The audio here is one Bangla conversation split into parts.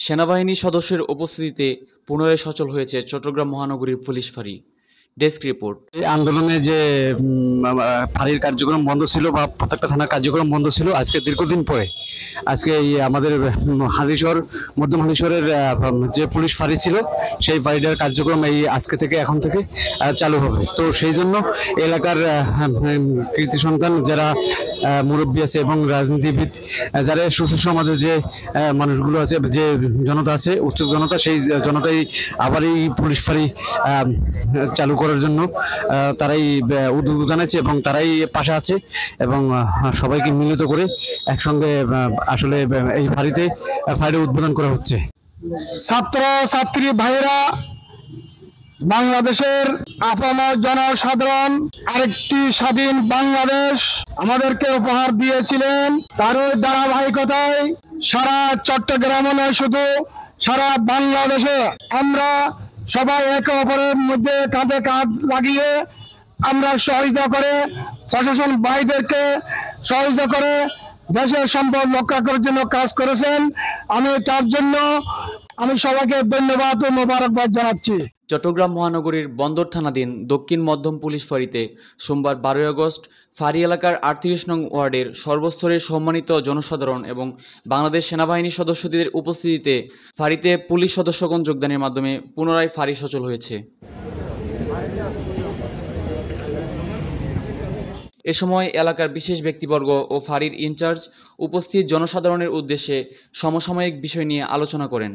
সেনাবাহিনী সদস্যের উপস্থিতিতে পুনরায় সচল হয়েছে চট্টগ্রাম মহানগরীর পুলিশ ফাঁড়ি। Desk report. এই আন্দোলনে যে ফাঁড়ির কার্যক্রম বন্ধ ছিল বা প্রত্যেকটা থানার কার্যক্রম বন্ধ ছিল, আজকে দীর্ঘদিন পরে আজকে এই আমাদের হালিশহর মধ্যম হালিশহরের যে পুলিশ ফাঁড়ি ছিল সেই ফাঁড়িটার কার্যক্রম এই আজকে থেকে এখন থেকে চালু হবে। তো সেই জন্য এলাকার কৃতি সন্তান যারা মুরব্বী আছে এবং রাজনীতিবিদ যারা সুস্থ সমাজে যে মানুষগুলো আছে, যে জনতা আছে, উচ্চ জনতা, সেই জনতাই আবার এই পুলিশ ফাঁড়ি চালু করার জন্য তারাই উদ্যোগ জানাচ্ছে এবং তারাই পাশে আছে এবং সবাইকে মিলিত করে একসঙ্গে আসলে এই ফাঁড়ি উদ্বোধন করা হচ্ছে। ছাত্র ছাত্রী ভাইরা, বাংলাদেশের আপামর জনসাধারণ আরেকটি স্বাধীন বাংলাদেশ আমাদেরকে উপহার দিয়েছিলেন। তারই ধারাবাহিকতায় সারা চট্টগ্রামে নয়, শুধু সারা বাংলাদেশে আমরা সবাই একে অপরের মধ্যে কাঁধে কাঁধ লাগিয়ে আমরা সহযোগিতা করে, প্রশাসন ভাইদেরকে সহযোগিতা করে দেশের সম্পদ রক্ষা করার জন্য কাজ করেছেন। আমি তার জন্য সবাইকে ধন্যবাদ ও মোবারকবাদ জানাচ্ছি। চট্টগ্রাম মহানগরীর বন্দর থানাধীন দক্ষিণ মধ্যম পুলিশ ফাঁড়িতে সোমবার 12 আগস্ট ফাঁড়ি এলাকার 38 নং ওয়ার্ডের সর্বস্তরের সম্মানিত জনসাধারণ এবং বাংলাদেশ সেনাবাহিনী সদস্যদের উপস্থিতিতে ফাঁড়িতে পুলিশ সদস্যগণ যোগদানের মাধ্যমে পুনরায় ফাঁড়ি সচল হয়েছে। এ সময় এলাকার বিশেষ ব্যক্তিবর্গ ও ফাঁড়ির ইনচার্জ উপস্থিত জনসাধারণের উদ্দেশ্যে সমসাময়িক বিষয় নিয়ে আলোচনা করেন।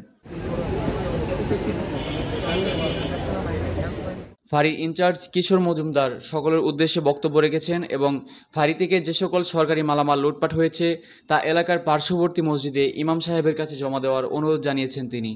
ফাঁড়ির ইনচার্জ কিশোর মজুমদার সকলের উদ্দেশ্যে বক্তব্য রেখেছেন এবং ফাঁড়ি থেকে যে সকল সরকারি মালামাল লুটপাট হয়েছে তা এলাকার পার্শ্ববর্তী মসজিদে ইমাম সাহেবের কাছে জমা দেওয়ার অনুরোধ জানিয়েছেন তিনি।